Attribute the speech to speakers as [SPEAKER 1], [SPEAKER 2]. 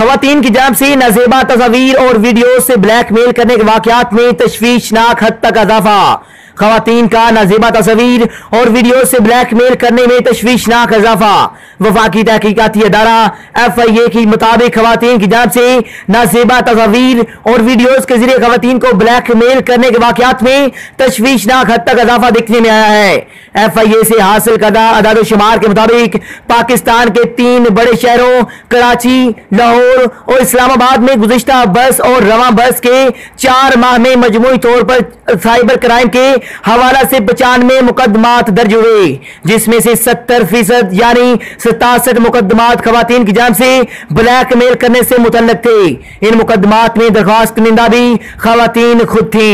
[SPEAKER 1] खवातीन की जानिब से नाजेबा तस्वीर और वीडियो से ब्लैकमेल करने के वाकयात में तशवीशनाक हद तक इजाफा। खवातीन का नाजेबा तस्वीर और वीडियो से ब्लैकमेल करने में तशवीशनाक इजाफा। वफाकी तहकीकाती अदारा FIA के मुताबिक खवातीन की जानिब से नाजेबा तस्वीर और वीडियोज के जरिए खवातीन को ब्लैकमेल करने के वाकयात में तशवीशनाक हद तक इजाफा देखने में आया है। FIA से हासिल करदा अदाद-ओ-शुमार के मुताबिक पाकिस्तान के 3 बड़े शहरों कराची, लाहौर और इस्लामाबाद में गुज़िश्ता बस और रवां बस के 4 माह में मजमूई तौर पर साइबर क्राइम के हवाला से 95 मुकदमात दर्ज हुए, जिसमें से 70% यानी 67 मुकदमात खवातीन की जानिब से ब्लैकमेल करने से मुतल्लिक थे। इन मुकदमात में दरख्वास्त कुनिंदा भी खवातीन खुद थी।